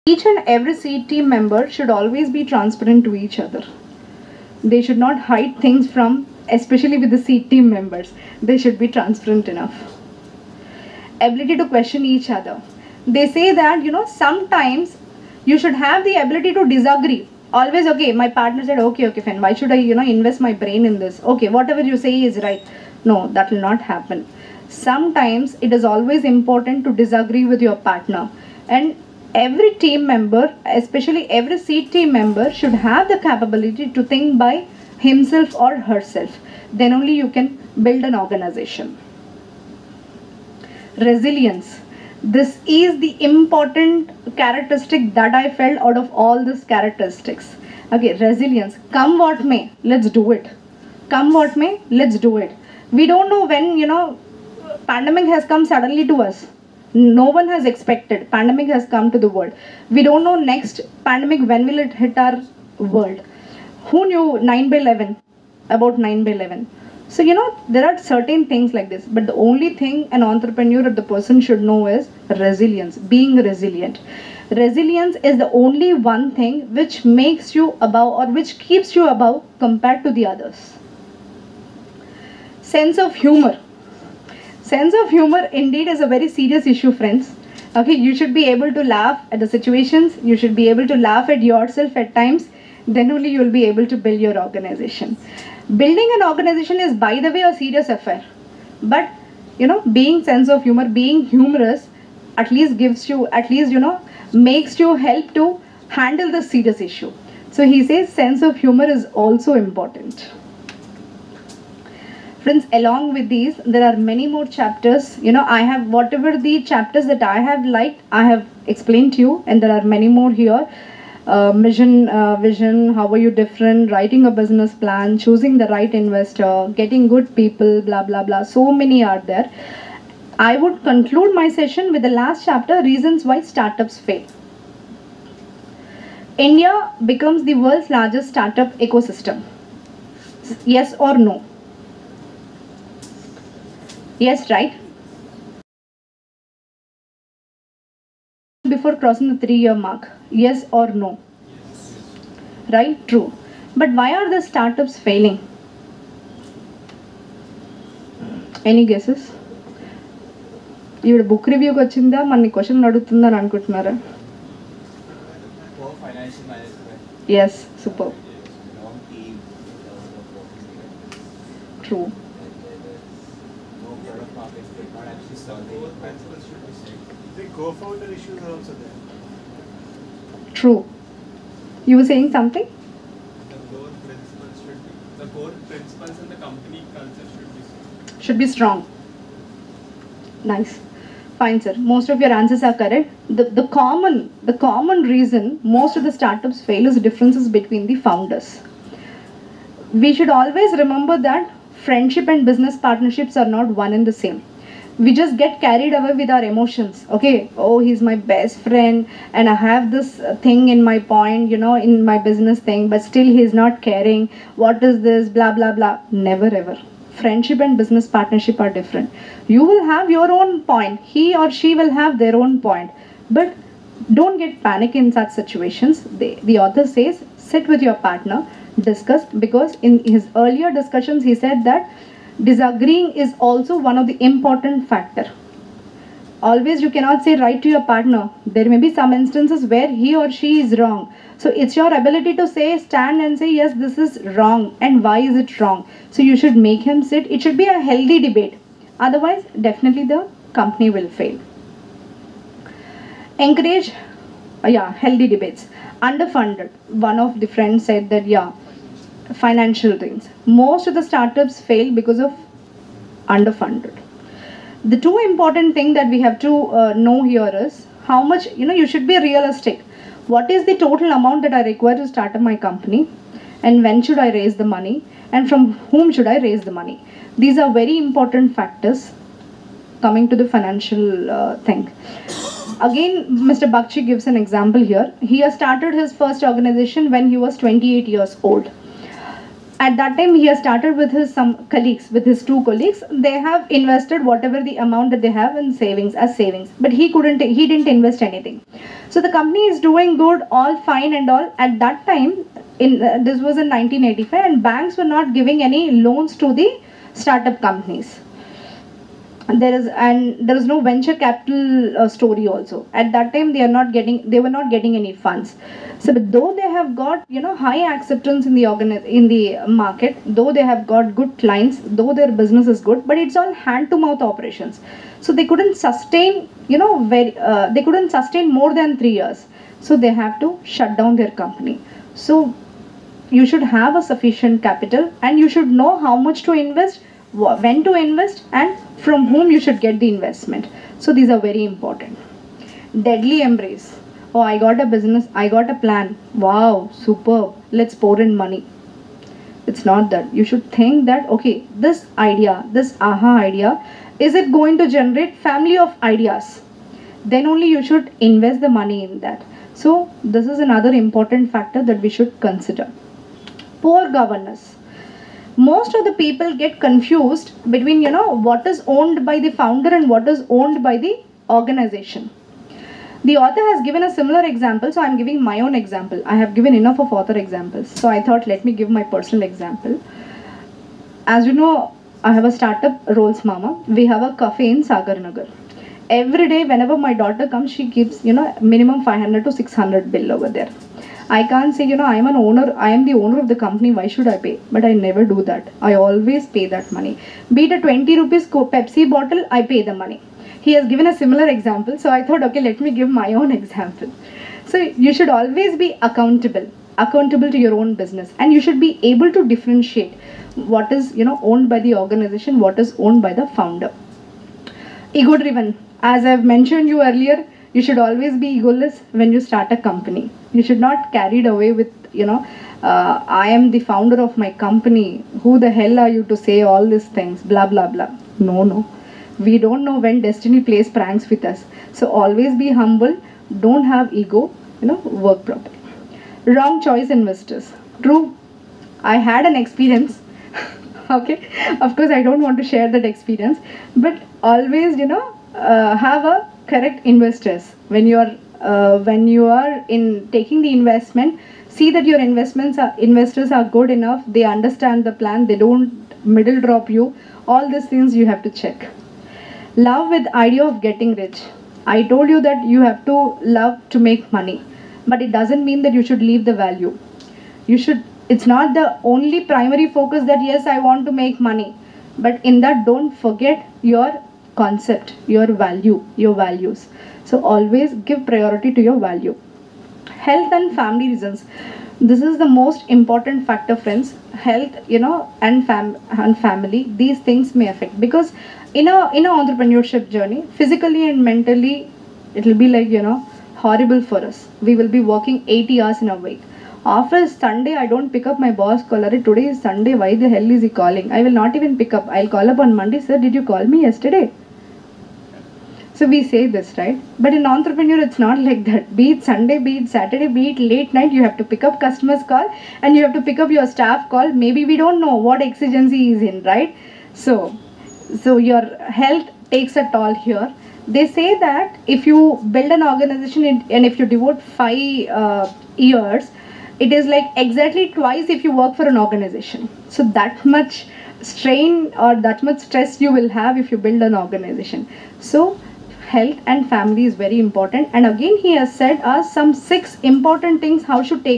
Each and every seed team member should always be transparent to each other. They should not hide things from, especially with the seed team members. They should be transparent enough. Ability to question each other. They say that, sometimes you should have the ability to disagree. Always, okay, my partner said, okay, fine. Why should I, invest my brain in this? Okay, whatever you say is right. No, that will not happen. Sometimes it is always important to disagree with your partner. And every team member, especially every seed team member, should have the capability to think by himself or herself. Then only you can build an organization. Resilience. This is the important characteristic that I felt out of all these characteristics. Okay, resilience. Come what may, let's do it. Come what may, let's do it. We don't know when, pandemic has come suddenly to us. No one has expected. Pandemic has come to the world. We don't know next pandemic when will it hit our world. Who knew 9/11? About 9/11. So, there are certain things like this. But the only thing an entrepreneur or the person should know is resilience, being resilient. Resilience is the only one thing which makes you above or which keeps you above compared to the others. Sense of humor. Sense of humor indeed is a very serious issue, friends. Okay, you should be able to laugh at the situations. You should be able to laugh at yourself at times. Then only you will be able to build your organization. Building an organization is, by the way, a serious affair. But, being sense of humor, being humorous, at least makes you help to handle the serious issue. So he says sense of humor is also important. Friends, along with these, there are many more chapters. I have whatever the chapters that I have liked, I have explained to you, and there are many more here. Vision, how are you different, writing a business plan, choosing the right investor, getting good people, blah, blah, blah. So many are there. I would conclude my session with the last chapter, reasons why startups fail. India becomes the world's largest startup ecosystem. Yes or no? Yes, right? Before crossing the 3-year mark. Yes or no? Yes. Right? True. But why are the startups failing? Any guesses? You book review vachinda manni question adutunda ani anukuntunnara? Poor financial management. Yes, super. Wrong team. True. The co-founder issues are also there. True. You were saying something? The core principles and the company culture should be strong. Nice. Fine, sir. Most of your answers are correct. The common reason most of the startups fail is differences between the founders. We should always remember that friendship and business partnerships are not one and the same. We just get carried away with our emotions. Okay, oh, he's my best friend and I have this thing in my point, in my business thing, but still he's not caring. What is this? Blah, blah, blah. Never ever. Friendship and business partnership are different. You will have your own point. He or she will have their own point. But don't get panic in such situations. The author says, sit with your partner, discuss, because in his earlier discussions he said that disagreeing is also one of the important factor. Always you cannot say right to your partner. There may be some instances where he or she is wrong. So it's your ability to stand and say, yes, this is wrong and why is it wrong. So you should make him sit. It should be a healthy debate. Otherwise, definitely the company will fail. Encourage, healthy debates. Underfunded. One of the friends said that, financial things. Most of the startups fail because of underfunded. The two important thing that we have to know here is how much, you should be realistic. What is the total amount that I require to start up my company? And when should I raise the money? And from whom should I raise the money? These are very important factors coming to the financial thing. Again, Mr. Bakshi gives an example here. He has started his first organization when he was 28 years old. At that time he has started with his two colleagues. They have invested whatever the amount that they have in savings as savings, but he didn't invest anything. So the company is doing good, all fine and all. At that time, this was in 1985, and banks were not giving any loans to the startup companies. There is no venture capital story also. At that time they were not getting any funds. So but though they have got high acceptance in the market, though they have got good clients, though their business is good, but it's all hand to mouth operations. So they couldn't sustain they couldn't sustain more than 3 years. So they have to shut down their company. So you should have a sufficient capital, and you should know how much to invest, when to invest, and from whom you should get the investment. So these are very important. Deadly embrace. Oh, I got a business, I got a plan. Wow, superb. Let's pour in money. It's not that. You should think that, okay, this idea, this aha idea, is it going to generate family of ideas? Then only you should invest the money in that. So this is another important factor that we should consider. Poor governance. Most of the people get confused between what is owned by the founder and what is owned by the organization. The author has given a similar example, so I am giving my own example. I have given enough of author examples, so I thought let me give my personal example. As you know, I have a startup, Rolls Mama. We have a cafe in Sagar Nagar. Every day whenever my daughter comes, she keeps minimum 500 to 600 bill over there. I can't say, I am the owner of the company, why should I pay? But I never do that. I always pay that money. Be it a 20 rupees Pepsi bottle, I pay the money. He has given a similar example, so I thought, okay, let me give my own example. So you should always be accountable to your own business, and you should be able to differentiate what is, owned by the organization, what is owned by the founder. Ego driven. As I've mentioned you earlier, you should always be egoless when you start a company. You should not carried away with, I am the founder of my company. Who the hell are you to say all these things? Blah, blah, blah. No. We don't know when destiny plays pranks with us. So always be humble. Don't have ego. Work properly. Wrong choice investors. True. I had an experience. Okay. Of course, I don't want to share that experience. But always, have a correct investors when you are in taking the investment. See that your investors are good enough, they understand the plan, they don't middle drop you. All these things you have to check. Love with idea of getting rich. I told you that you have to love to make money, but it doesn't mean that you should leave the value. It's not the only primary focus that yes, I want to make money, but in that don't forget your concept, your values. So always give priority to your value. Health and family reasons. This is the most important factor, friends. Health, and family. These things may affect, because in a entrepreneurship journey, physically and mentally, it will be like horrible for us. We will be working 80 hours in a week. After Sunday, I don't pick up my boss call. Today is Sunday. Why the hell is he calling? I will not even pick up. I'll call up on Monday. Sir, did you call me yesterday? So we say this, right? But in entrepreneur, it's not like that. Be it Sunday, be it Saturday, be it late night, you have to pick up customers' call and you have to pick up your staff call. Maybe we don't know what exigency is in, right? So your health takes a toll here. They say that if you build an organization and if you devote 5 years, it is like exactly twice if you work for an organization. So that much strain or that much stress you will have if you build an organization. So health and family is very important. And again, he has said us some 6 important things how should take